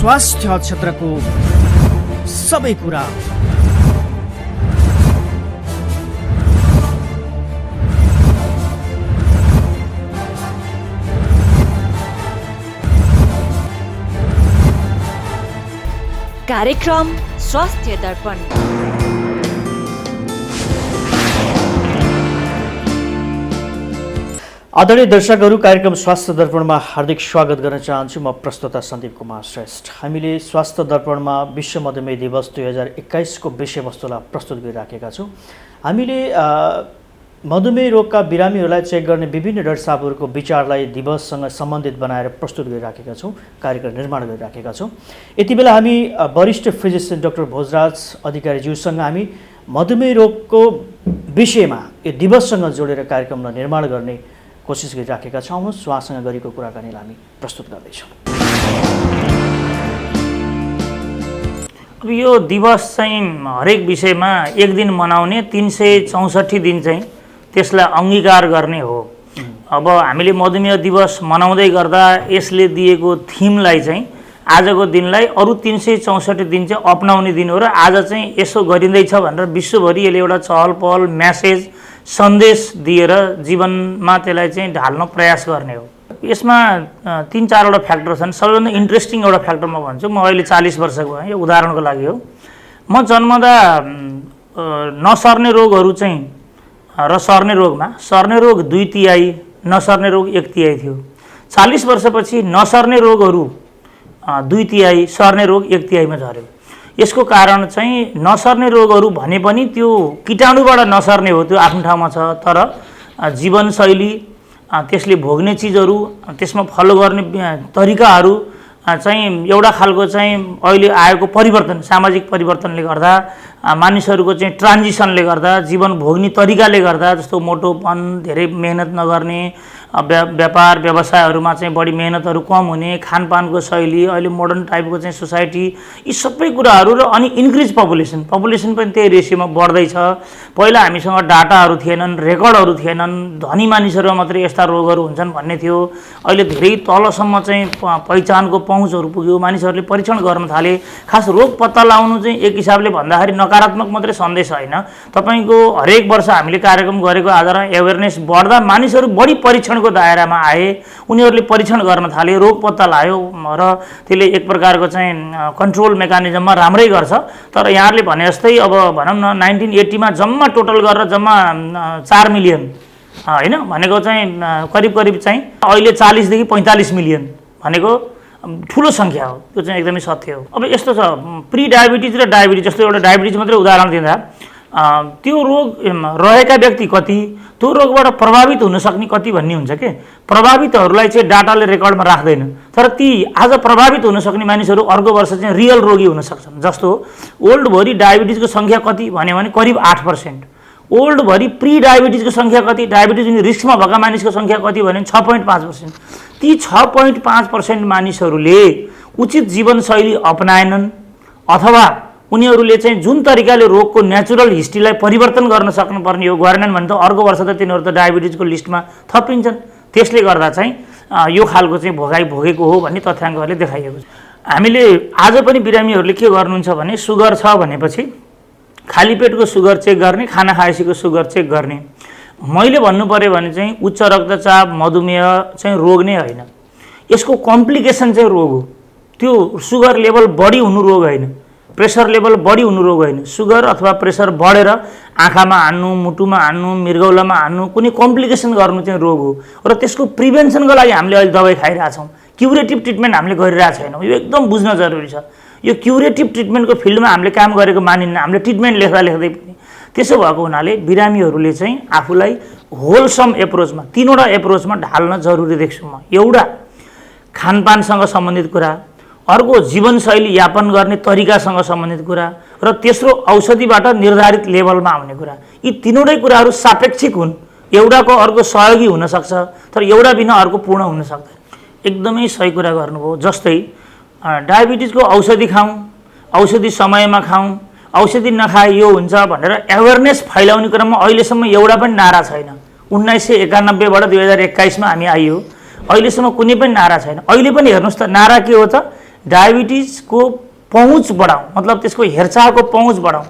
स्वास्थ्य क्षेत्रको सबै कुरा कार्यक्रम स्वास्थ्य दर्पण। आदरणीय दर्शकहरू, कार्यक्रम स्वास्थ्य दर्पणमा हार्दिक स्वागत गर्न चाहन्छु। म प्रस्तोता सन्दीप कुमार श्रेष्ठ। हामीले स्वास्थ्य दर्पणमा विश्व मधुमेह दिवस 2021 को विषयवस्तुलाई प्रस्तुत गरिराखेका छौँ। हामीले मधुमेह रोगका बिरामीहरूलाई चेक गर्ने विभिन्न डाक्टर साहबहरूको विचारलाई दिवससँग सम्बन्धित बनाएर प्रस्तुत गरिराखेका छौँ, कार्यक्रम निर्माण गरिराखेका छौँ। यति बेला हामी वरिष्ठ फिजिसियन डाक्टर भोजराज अधिकारीज्यूसँग हामी मधुमेह रोगको विषयमा यो दिवससँग जोडेर कार्यक्रमलाई निर्माण गर्ने कोसिस गरिराखेका छौँ। उहाँसँग गरेको कुराकानीलाई हामी प्रस्तुत गर्दैछौँ। अब यो दिवस चाहिँ हरेक विषयमा एक दिन मनाउने, 364 दिन चाहिँ त्यसलाई अङ्गीकार गर्ने हो। अब हामीले मधुमेह दिवस मनाउँदै गर्दा यसले दिएको थिमलाई चाहिँ आजको दिनलाई अरू 364 दिन चाहिँ अपनाउने दिन हो र आज चाहिँ यसो गरिँदैछ भनेर विश्वभरि यसले एउटा चहल पहल म्यासेज सन्देश दिएर जीवनमा त्यसलाई चाहिँ ढाल्न प्रयास गर्ने हो। यसमा 3-4वटा फ्याक्टर छन्। सबैभन्दा इन्ट्रेस्टिङ एउटा फ्याक्टर म भन्छु। म अहिले 40 वर्षको भएँ, यो उदाहरणको लागि हो। म जन्मदा नसर्ने रोगहरू चाहिँ र सर्ने रोग 2/3, नसर्ने रोग 1/3 थियो। 40 वर्षपछि नसर्ने रोगहरू 2/3, सर्ने रोग 1/3 मा झऱ्यो। यसको कारण चाहिँ नसर्ने रोगहरू भने पनि त्यो कीटाणुबाट नसर्ने हो, त्यो आफ्नो ठाउँमा छ। तर जीवनशैली, त्यसले भोग्ने चिजहरू, त्यसमा फलो गर्ने तरिकाहरू चाहिँ एउटा खालको चाहिँ अहिले आएको परिवर्तन, सामाजिक परिवर्तनले गर्दा, मानिसहरूको चाहिँ ट्रान्जिसनले गर्दा, जीवन भोग्ने तरिकाले गर्दा, जस्तो मोटोपन, धेरै मेहनत नगर्ने, व्यापार व्यवसायहरूमा चाहिँ बढी मेहनतहरू कम हुने, खानपानको शैली, अहिले मोडर्न टाइपको चाहिँ सोसाइटी, यी सबै कुराहरू र अनि इन्क्रिज पपुलेसन पनि त्यही रेसियोमा बढ्दैछ। पहिला हामीसँग डाटाहरू थिएनन्, रेकर्डहरू थिएनन्, धनी मानिसहरूमा मात्रै यस्ता रोगहरू हुन्छन् भन्ने थियो। अहिले धेरै तलसम्म चाहिँ पहिचानको पहुँचहरू पुग्यो, मानिसहरूले परीक्षण गर्न थाले। खास रोग पत्ता लगाउनु चाहिँ एक हिसाबले भन्दाखेरि नकारात्मक मात्रै सन्देश होइन। तपाईँको हरेक वर्ष हामीले कार्यक्रम गरेको आधारमा एवेरनेस बढ्दा मानिसहरू बढी परीक्षणको दायरामा आए, उनीहरूले परीक्षण गर्न थाले, रोग पत्ता लाग्यो र त्यसले एक प्रकारको चाहिँ कन्ट्रोल मेकानिजममा राम्रै गर्छ। तर यहाँहरूले भने जस्तै अब भनौँ न 1980 मा जम्मा टोटल गरेर जम्मा 4 मिलियन होइन भनेको चाहिँ करिब चाहिँ अहिले 40 देखि 45 मिलियन भनेको ठुलो सङ्ख्या हो। त्यो चाहिँ एकदमै सत्य हो। अब यस्तो छ, प्री डायबिटिज र डायबिटिज, जस्तो एउटा डायबिटिज मात्रै उदाहरण दिँदा त्यो रोग रहेका व्यक्ति कति, त्यो रोगबाट प्रभावित हुन सक्ने कति भन्ने हुन्छ के। प्रभावितहरूलाई चाहिँ डाटाले रेकर्डमा राख्दैन, तर ती आज प्रभावित हुन सक्ने मानिसहरू अर्को वर्ष चाहिँ रियल रोगी हुन सक्छन्। जस्तो ओल्डभरि डायबिटिजको सङ्ख्या कति भन्यो भने करिब 8%, ओल्डभरि प्री डायबिटिजको सङ्ख्या कति, डायबिटिज रिस्कमा भएका मानिसको सङ्ख्या कति भने 6.5%। ती 6.5% मानिसहरूले उचित जीवनशैली अपनाएनन् अथवा उनीहरूले चाहिँ जुन तरिकाले रोगको नेचुरल हिस्ट्रीलाई परिवर्तन गर्न सक्नुपर्ने हो गरेनन् भने त अर्को वर्ष त तिनीहरू त डायबिटिजको लिस्टमा थपिन्छन्। त्यसले गर्दा चाहिँ यो खालको चाहिँ भोगाइ भोगेको हो भन्ने तथ्याङ्कहरूले देखाइएको छ। हामीले आज पनि बिरामीहरूले के गर्नुहुन्छ भने सुगर छ भनेपछि खाली पेटको सुगर चेक गर्ने, खाना खाएपछिको सुगर चेक गर्ने। मैले भन्नु पर्यो भने चाहिँ उच्च रक्तचाप मधुमेह चाहिँ रोग नै होइन, यसको कम्प्लिकेसन चाहिँ रोग हो। त्यो सुगर लेभल बढी हुनु रोग होइन, प्रेसर लेभल बढी हुनु रोग होइन। सुगर अथवा प्रेसर बढेर आँखामा हान्नु, मुटुमा हान्नु, मृगौलामा हान्नु, कुनै कम्प्लिकेसन गर्नु चाहिँ रोग हो। र त्यसको प्रिभेन्सनको लागि हामीले अहिले दबाई खाइरहेछौँ, क्युरेटिभ ट्रिटमेन्ट हामीले गरिरहेको छैनौँ। यो एकदम बुझ्न जरुरी छ। यो क्युरेटिभ ट्रिटमेन्टको फिल्डमा हामीले काम गरेको मानिन्न, हामीले ट्रिटमेन्ट लेख्दै पनि। त्यसो भएको हुनाले बिरामीहरूले चाहिँ आफूलाई होलसम एप्रोचमा, 3वटा एप्रोचमा ढाल्न जरुरी देख्छु म। एउटा खानपानसँग सम्बन्धित कुरा, अर्को जीवनशैली यापन गर्ने तरिकासँग सम्बन्धित कुरा, र तेस्रो औषधिबाट निर्धारित लेभलमा आउने कुरा। यी 3वटै कुराहरू सापेक्षिक हुन्, एउटाको अर्को सहयोगी हुनसक्छ, तर एउटा बिना अर्को पूर्ण हुन सक्दैन। एकदमै सही कुरा गर्नुभयो। जस्तै डायबिटिजको औषधि खाउँ, औषधि समयमा खाउँ, औषधि नखाए यो हुन्छ भनेर एवेरनेस फैलाउने क्रममा अहिलेसम्म एउटा पनि नारा छैन। 1991 बाट 2021 मा हामी आइयो, अहिलेसम्म कुनै पनि नारा छैन। अहिले पनि हेर्नुस् त नारा के हो त, डायबिटिजको पहुँच बढाउँ, मतलब त्यसको हेरचाहको पहुँच बढाउँ।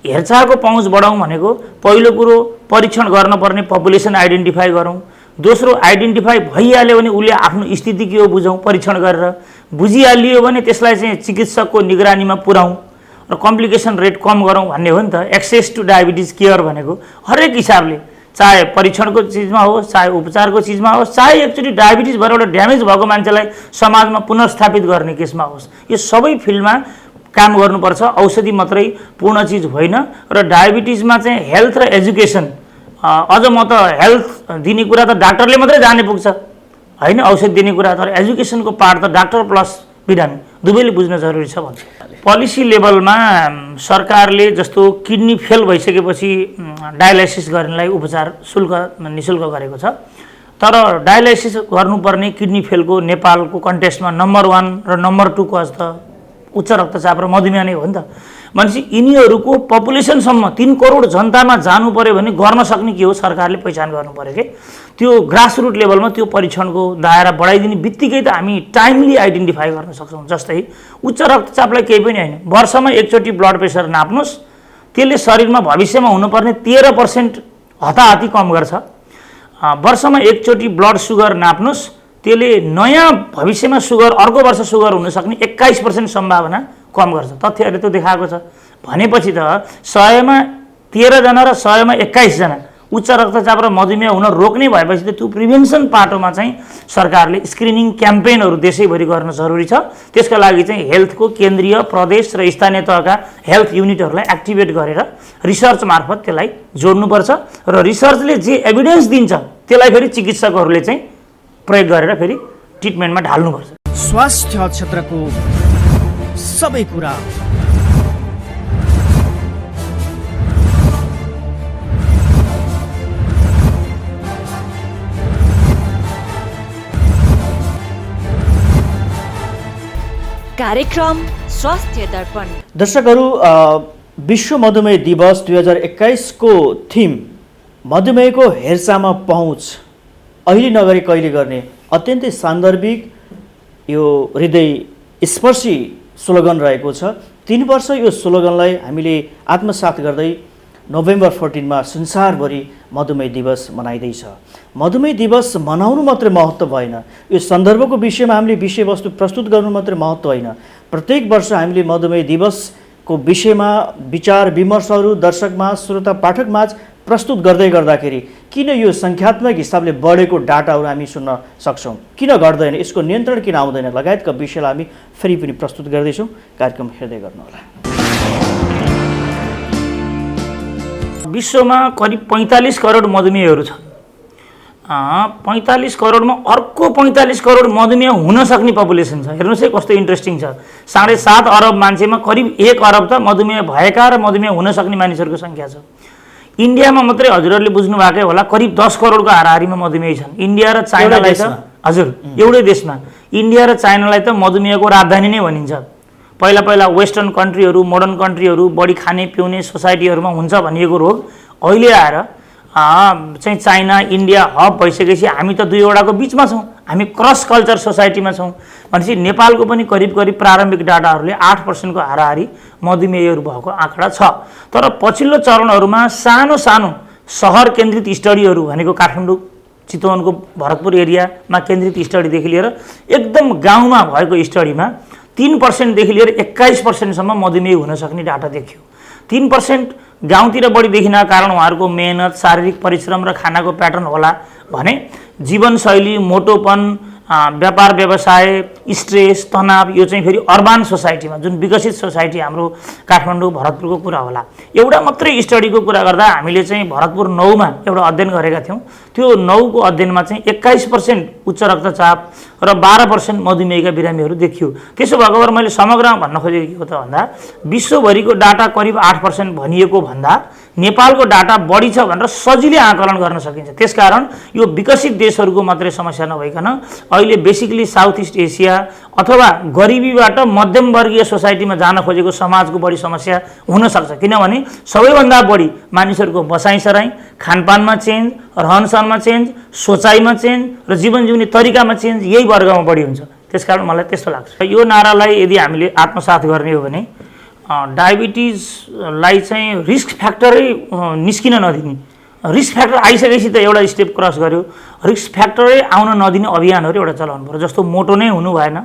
हेरचाहको पहुँच बढाउँ भनेको पहिलो कुरो परीक्षण गर्नुपर्ने पपुलेसन आइडेन्टिफाई गरौँ। दोस्रो, आइडेन्टिफाई भइहाल्यो भने उसले आफ्नो स्थिति के हो बुझौँ परीक्षण गरेर। बुझिहालियो भने त्यसलाई चाहिँ चिकित्सकको निगरानीमा पुर्याउँ र कम्प्लिकेसन रेट कम गरौँ भन्ने हो नि त। एक्सेस टु डायबिटिज केयर भनेको हरेक हिसाबले, चाहे परीक्षणको चिजमा होस्, चाहे उपचारको चिजमा होस्, चाहे एकचोटि डायबिटिज भएर एउटा ड्यामेज भएको मान्छेलाई समाजमा पुनर्स्थापित गर्ने केसमा होस्, यो सबै फिल्डमा काम गर्नुपर्छ। औषधि मात्रै पूर्ण चिज होइन र डायबिटिजमा चाहिँ हेल्थ र एजुकेसन, अझ म त हेल्थ दिने कुरा त डाक्टरले मात्रै जाने पुग्छ होइन, औषधि दिने कुरा, तर एजुकेसनको पार्ट त डाक्टर प्लस बिरामी दुवैले बुझ्न जरुरी छ भन्छु। पोलिसी लेभलमा सरकारले जस्तो किडनी फेल भइसकेपछि डायलाइसिस गर्नेलाई उपचार निशुल्क गरेको छ, तर डायलाइसिस गर्नुपर्ने किडनी फेलको नेपालको कन्टेस्टमा नम्बर 1 र नम्बर 2 को अझ त उच्च रक्तचाप र मधुमेह नै हो नि त। भनेपछि यिनीहरूको पपुलेसनसम्म 3 करोड जनतामा जानु पर्यो भने गर्न सक्ने के हो सरकारले पहिचान गर्नु पर्यो कि त्यो ग्रासरुट लेभलमा त्यो परीक्षणको दायरा बढाइदिने बित्तिकै त हामी टाइमली आइडेन्टिफाई गर्न सक्छौँ। जस्तै उच्च रक्तचापलाई केही पनि होइन, वर्षमा एकचोटि ब्लड प्रेसर नाप्नुहोस्, त्यसले शरीरमा भविष्यमा हुनुपर्ने 13% हताहती कम गर्छ। वर्षमा एकचोटि ब्लड सुगर नाप्नुहोस्, त्यसले नयाँ भविष्यमा सुगर, अर्को वर्ष सुगर हुन सक्ने 21% सम्भावना कम गर्छ। तथ्यहरूले त देखाएको छ। भनेपछि त 100मा 13 जना र 100मा 21 जना उच्च रक्तचाप र मधुमेह हुन रोक्ने भएपछि त त्यो प्रिभेन्सन पाटोमा चाहिँ सरकारले स्क्रिनिङ क्याम्पेनहरू देशैभरि गर्न जरुरी छ। त्यसका लागि चाहिँ हेल्थको केन्द्रीय, प्रदेश र स्थानीय तहका हेल्थ युनिटहरूलाई एक्टिभेट गरेर रिसर्च मार्फत त्यसलाई जोड्नुपर्छ र रिसर्चले जे एभिडेन्स दिन्छ त्यसलाई फेरि चिकित्सकहरूले चाहिँ प्रयोग गरेर फेरि ट्रिटमेन्टमा ढाल्नुपर्छ। स्वास्थ्य क्षेत्रको सबै कुरा कार्यक्रम स्वास्थ्य दर्पण। दर्शकहरू, विश्व मधुमेह दिवस 2021 को थिम मधुमेहको हेरचाहमा पहुँच, अहिले नगरे कहिले गर्ने, अत्यन्तै सान्दर्भिक यो हृदय स्पर्शी स्लोगन रहेको छ। 3 वर्ष यो स्लोगनलाई हामीले आत्मसात गर्दै नोभेम्बर 14 संसारभरि मधुमेह दिवस मनाइँदैछ। मधुमेह दिवस मनाउनु मात्रै महत्त्व भएन, यो सन्दर्भको विषयमा हामीले विषयवस्तु प्रस्तुत गर्नु मात्रै महत्त्व होइन। प्रत्येक वर्ष हामीले मधुमेह दिवसको विषयमा विचार विमर्शहरू दर्शकमाझ, श्रोता पाठकमाझ प्रस्तुत गर्दै गर्दाखेरि किन यो सङ्ख्यात्मक हिसाबले बढेको डाटाहरू हामी सुन्न सक्छौँ, किन घट्दैन, यसको नियन्त्रण किन आउँदैन लगायतका विषयलाई हामी फेरि पनि प्रस्तुत गर्दैछौँ। कार्यक्रम हेर्दै गर्नुहोला। विश्वमा करिब 45 करोड मधुमेहहरू छन्। 45 करोडमा अर्को 45 करोड मधुमेह हुन सक्ने पपुलेसन छ। हेर्नुहोस् है कस्तो इन्ट्रेस्टिङ छ। 7.5 अरब मान्छेमा करिब 1 अरब त मधुमेह भएका र मधुमेह हुन सक्ने मानिसहरूको सङ्ख्या छ। इन्डियामा मात्रै हजुरहरूले बुझ्नु भएकै होला करिब 10 करोडको हाराहारीमा मधुमेही छन्। इन्डिया र चाइनालाई त हजुर एउटै देशमा इन्डिया र चाइनालाई त मधुमेहको राजधानी नै भनिन्छ। पहिला पहिला वेस्टर्न कन्ट्रीहरू, मोडर्न कन्ट्रीहरू, बढी खाने पिउने सोसाइटीहरूमा हुन्छ भनिएको रोग अहिले आएर चाहिँ चाइना इन्डिया हब भइसकेपछि हामी त दुईवटाको बिचमा छौँ, हामी क्रस कल्चर सोसाइटीमा छौँ। भनेपछि नेपालको पनि करिब करिब प्रारम्भिक डाटाहरूले 8% को हाराहारी मधुमेहहरू भएको आँकडा छ। तर पछिल्लो चरणहरूमा सानो सानो सहर केन्द्रित स्टडीहरू भनेको काठमाडौँ, चितवनको भरतपुर एरियामा केन्द्रित स्टडीदेखि लिएर एकदम गाउँमा भएको स्टडीमा 3% देखि लिएर 21% सम्म मधुमेह हुन सक्ने डाटा देखियो। 3% गाउँतिर बढी देखिन कारण उहाँहरूको मेहनत, शारीरिक परिश्रम र खानाको प्याटर्न होला भने जीवनशैली, मोटोपन, व्यापार व्यवसाय, स्ट्रेस, तनाव यो चाहिँ फेरि अर्बान सोसाइटीमा जुन विकसित सोसाइटी हाम्रो काठमाडौँ भरतपुरको कुरा होला। एउटा मात्रै स्टडीको कुरा गर्दा हामीले चाहिँ भरतपुर 9मा एउटा अध्ययन गरेका थियौँ। त्यो 9को अध्ययनमा चाहिँ 21% उच्च रक्तचाप र 12% मधुमेहका बिरामीहरू देखियो। त्यसो भएको भएर मैले समग्रमा भन्न खोजेको के हो त भन्दा विश्वभरिको डाटा करिब 8% भनिएको भन्दा नेपालको डाटा बढी छ भनेर सजिलै आकलन गर्न सकिन्छ। त्यसकारण यो विकसित देशहरूको मात्रै समस्या नभइकन अहिले बेसिकली साउथ इस्ट एसिया अथवा गरिबीबाट मध्यमवर्गीय सोसाइटीमा जान खोजेको समाजको बढी समस्या हुन सक्छ। किनभने सबैभन्दा बढी मानिसहरूको बसाइसराई, खानपानमा चेन्ज, रहनसहनमा चेन्ज, सोचाइमा चेन्ज र जीवन जिउने तरिकामा चेन्ज यही वर्गमा बढी हुन्छ। त्यसकारण मलाई त्यस्तो लाग्छ। यो नारालाई यदि हामीले आत्मसात गर्ने हो भने डायबिटिजलाई चाहिँ रिस्क फ्याक्टरै निस्किन नदिने, रिस्क फ्याक्टर आइसकेपछि त एउटा स्टेप क्रस गर्यो, रिस्क फ्याक्टरै आउन नदिने अभियानहरू एउटा चलाउनु पऱ्यो। जस्तो मोटो नै हुनु भएन,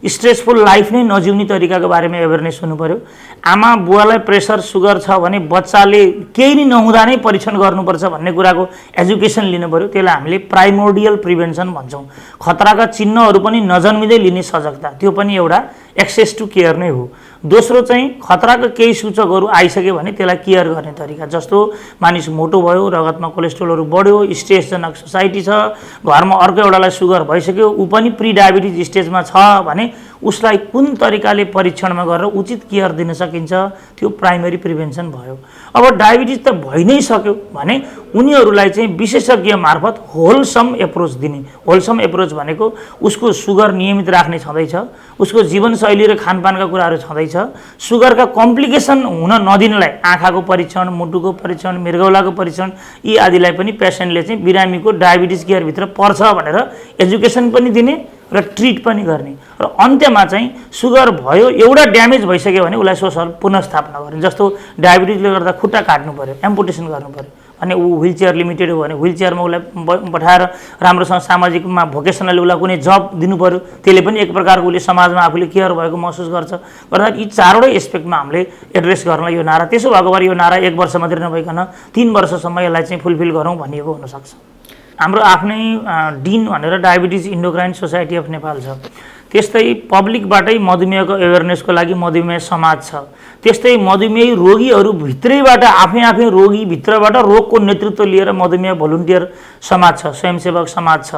स्ट्रेसफुल लाइफ नै नजिउने तरिकाको बारेमा एवेरनेस हुनु पऱ्यो। आमा बुवालाई प्रेसर सुगर छ भने बच्चाले केही नै नहुँदा नै परीक्षण गर्नुपर्छ भन्ने कुराको एजुकेसन लिनु पऱ्यो। त्यसलाई हामीले प्राइमोर्डियल प्रिभेन्सन भन्छौँ। खतराका चिन्हहरू पनि नजन्मिँदै लिने सजगता, त्यो पनि एउटा एक्सेस टु केयर नै हो। दोस्रो चाहिँ खतराका केही सूचकहरू आइसक्यो भने त्यसलाई केयर गर्ने तरिका, जस्तो मानिस मोटो भयो, रगतमा कोलेस्ट्रोलहरू बढ्यो, स्ट्रेसजनक सोसाइटी छ, घरमा अर्को एउटालाई सुगर भइसक्यो, ऊ पनि प्री डायबिटिज स्टेजमा छ भने उसलाई कुन तरिकाले परीक्षणमा गरेर उचित केयर दिन सकिन्छ, त्यो प्राइमेरी प्रिभेन्सन भयो। अब डायबिटिज त भइ नै सक्यो भने उनीहरूलाई चाहिँ विशेषज्ञ मार्फत होलसम एप्रोच दिने। होलसम एप्रोच भनेको उसको सुगर नियमित राख्ने छँदैछ, उसको जीवनशैली र खानपानका कुराहरू छँदैछ, सुगरका कम्प्लिकेसन हुन नदिनलाई आँखाको परीक्षण, मुटुको परीक्षण, मृगौलाको परीक्षण यी आदिलाई पनि पेसेन्टले चाहिँ बिरामीको डायबिटिज केयरभित्र पर्छ भनेर एजुकेसन पनि दिने र ट्रिट पनि गर्ने। र अन्त्यमा चाहिँ सुगर भयो, एउटा ड्यामेज भइसक्यो भने उसलाई सोसल पुनर्स्थापना गर्ने। जस्तो डायबिटिजले गर्दा खुट्टा काट्नु पऱ्यो, एम्पुटेसन गर्नु पऱ्यो भने ऊ व्हिल चेयर लिमिटेड हो भने व्हिल चेयरमा उसलाई पठाएर राम्रोसँग सामाजिकमा भोकेसनली उसलाई कुनै जब दिनु पऱ्यो, त्यसले पनि एक प्रकारको उसले समाजमा आफूले केयर भएको महसुस गर्छ। गर्दा यी चारवटै एस्पेक्टमा हामीले एड्रेस गर्नलाई यो नारा, त्यसो भएको भए यो नारा 1 वर्ष मात्रै नभइकन 3 वर्षसम्म यसलाई चाहिँ फुलफिल गरौँ भनिएको हुनसक्छ। हाम्रो आफ्नै डिन भनेर diabetes endocrine society of Nepal छ। त्यस्तै पब्लिकबाटै मधुमेहको एवेरनेसको लागि मधुमेह समाज छ। त्यस्तै मधुमेही रोगीहरू भित्रैबाट आफै रोगी भित्रबाट रोगको नेतृत्व लिएर मधुमेह भोलुन्टियर समाज छ, स्वयंसेवक समाज छ।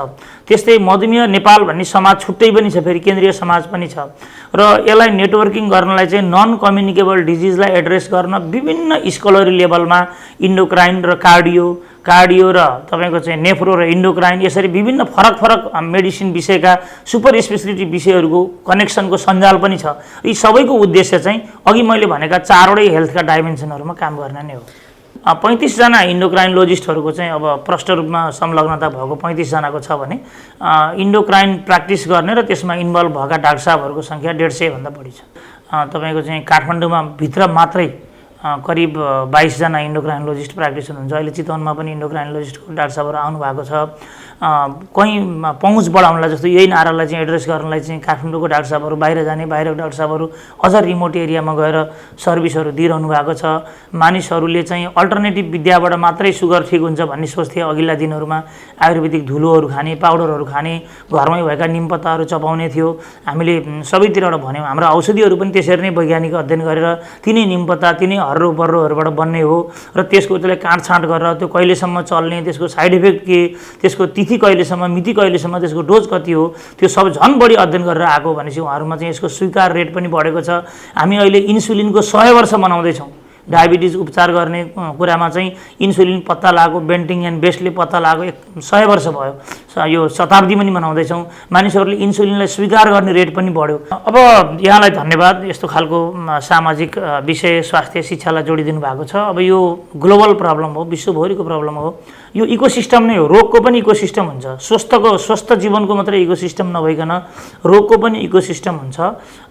त्यस्तै मधुमेह नेपाल भन्ने समाज छुट्टै पनि छ, फेरि केन्द्रीय समाज पनि छ। र यसलाई नेटवर्किङ गर्नलाई चाहिँ नन कम्युनिकेबल डिजिजलाई एड्रेस गर्न विभिन्न स्कलरी लेभलमा इन्डोक्राइन र कार्डियो र तपाईँको चाहिँ नेफ्रो र इन्डोक्राइन यसरी विभिन्न फरक फरक मेडिसिन विषयका सुपर स्पेसिलिटी विषयहरूको कनेक्सनको सञ्जाल पनि छ। यी सबैको उद्देश्य चाहिँ अघि मैले भनेका चारवटै हेल्थका डाइमेन्सनहरूमा काम गर्ने नै हो। 35 जना इन्डोक्राइनोलोजिस्टहरूको चाहिँ अब प्रष्ट रूपमा संलग्नता भएको 35 जनाको छ भने इन्डोक्राइन प्र्याक्टिस गर्ने र त्यसमा इन्भल्भ भएका डाक्टर साहबहरूको सङ्ख्या 150 भन्दा बढी छ। तपाईँको चाहिँ काठमाडौँमा भित्र मात्रै करिब 22 जना इन्डोक्राइनोलोजिस्ट प्र्याक्टिस हुनुहुन्छ। अहिले चितवनमा पनि इन्डोक्राइनोलोजिस्टको डाक्टर साहबहरू आउनु भएको छ। कहीँ पहुँच बढाउनलाई, जस्तो यही नारालाई चाहिँ एड्रेस गर्नलाई चाहिँ काठमाडौँको डाक्टर साहबहरू बाहिर जाने, बाहिरको डाक्टर साहबहरू अझ रिमोट एरियामा गएर सर्भिसहरू दिइरहनु भएको छ। मानिसहरूले चाहिँ अल्टरनेटिभ विद्याबाट मात्रै सुगर ठिक हुन्छ भन्ने सोच्थे। अघिल्ला दिनहरूमा आयुर्वेदिक धुलोहरू खाने, पाउडरहरू खाने, घरमै भएका निमपत्ताहरू चपाउने थियो। हामीले सबैतिरबाट भन्यौँ हाम्रो औषधिहरू पनि त्यसरी नै वैज्ञानिक अध्ययन गरेर तिनै निमपत्ता, तिनै हर्रो बर्रोहरूबाट बन्ने हो र त्यसको त्यसलाई काटछाँट गरेर त्यो कहिलेसम्म चल्ने, त्यसको साइड इफेक्ट के, त्यसको तिथि कहिलेसम्म, मिति कहिलेसम्म, त्यसको डोज कति हो, त्यो सब झन् बढी अध्ययन गरेर आएको भनेपछि उहाँहरूमा चाहिँ यसको स्वीकार रेट पनि बढेको छ। हामी अहिले इन्सुलिनको 100 वर्ष मनाउँदैछौँ। डायबिटिज उपचार गर्ने कुरामा चाहिँ इन्सुलिन पत्ता लागेको, बेन्टिङ एन्ड बेस्टले पत्ता लागेको 100 वर्ष भयो। यो शताब्दी पनि मनाउँदैछौँ। मानिसहरूले इन्सुलिनलाई स्वीकार गर्ने रेट पनि बढ्यो। अब यहाँलाई धन्यवाद, यस्तो खालको सामाजिक विषय स्वास्थ्य शिक्षालाई जोडिदिनु भएको छ। अब यो ग्लोबल प्रब्लम हो, विश्वभरिको प्रब्लम हो। यो इकोसिस्टम नै हो, रोगको पनि इकोसिस्टम हुन्छ। स्वस्थ जीवनको मात्रै इकोसिस्टम नभइकन रोगको पनि इकोसिस्टम हुन्छ।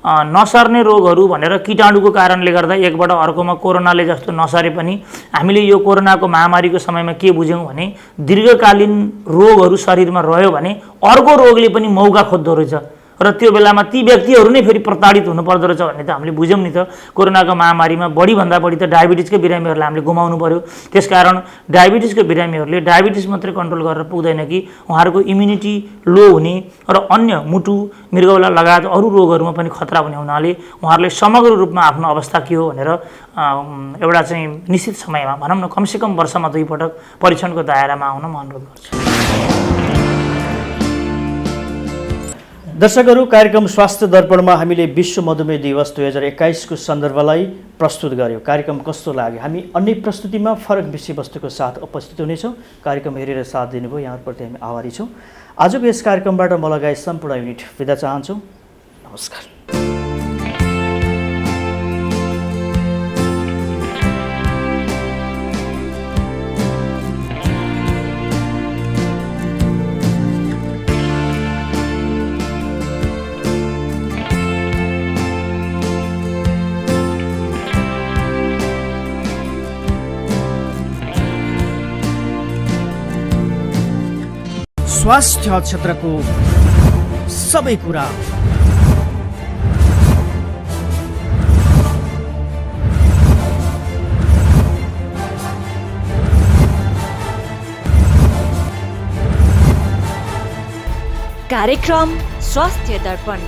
नसर्ने रोगहरू भनेर कीटाणुको कारणले गर्दा एकबाट अर्कोमा कोरोनाले जस्तो नसरे पनि हामीले यो कोरोनाको महामारीको समयमा के बुझ्यौँ भने दीर्घकालीन रोगहरू शरीरमा रह्यो भने अर्को रोगले पनि मौका खोज्दो रहेछ र त्यो बेलामा ती व्यक्तिहरू नै फेरि प्रताडित हुनुपर्दो रहेछ भन्ने त हामीले बुझ्यौँ नि त। कोरोनाको महामारीमा बढीभन्दा बढी त डायबिटिजकै बिरामीहरूलाई हामीले गुमाउनु पर्यो। त्यसकारण डायबिटिजको बिरामीहरूले डायबिटिज मात्रै कन्ट्रोल गरेर पुग्दैन कि उहाँहरूको इम्युनिटी लो हुने र अन्य मुटु, मृगौला लगायत अरू रोगहरूमा पनि खतरा हुने हुनाले उहाँहरूले समग्र रूपमा आफ्नो अवस्था के हो भनेर एउटा चाहिँ निश्चित समयमा भनौँ न कमसेकम वर्षमा 2 पटक परीक्षणको दायरामा आउन म अनुरोध गर्छु। दर्शकहरू, कार्यक्रम स्वास्थ्य दर्पणमा हामीले विश्व मधुमेह दिवस 2021 को सन्दर्भलाई प्रस्तुत गर्यो। कार्यक्रम कस्तो लाग्यो? हामी अन्य प्रस्तुतिमा फरक विषयवस्तुको साथ उपस्थित हुनेछौँ। कार्यक्रम हेरेर साथ दिनुभयो, यहाँप्रति हामी आभारी छौँ। आजको यस कार्यक्रमबाट म लगायत सम्पूर्ण युनिट बिदा चाहन्छौँ। नमस्कार। स्वास्थ्य क्षेत्रको सबै कुरा कार्यक्रम स्वास्थ्य दर्पण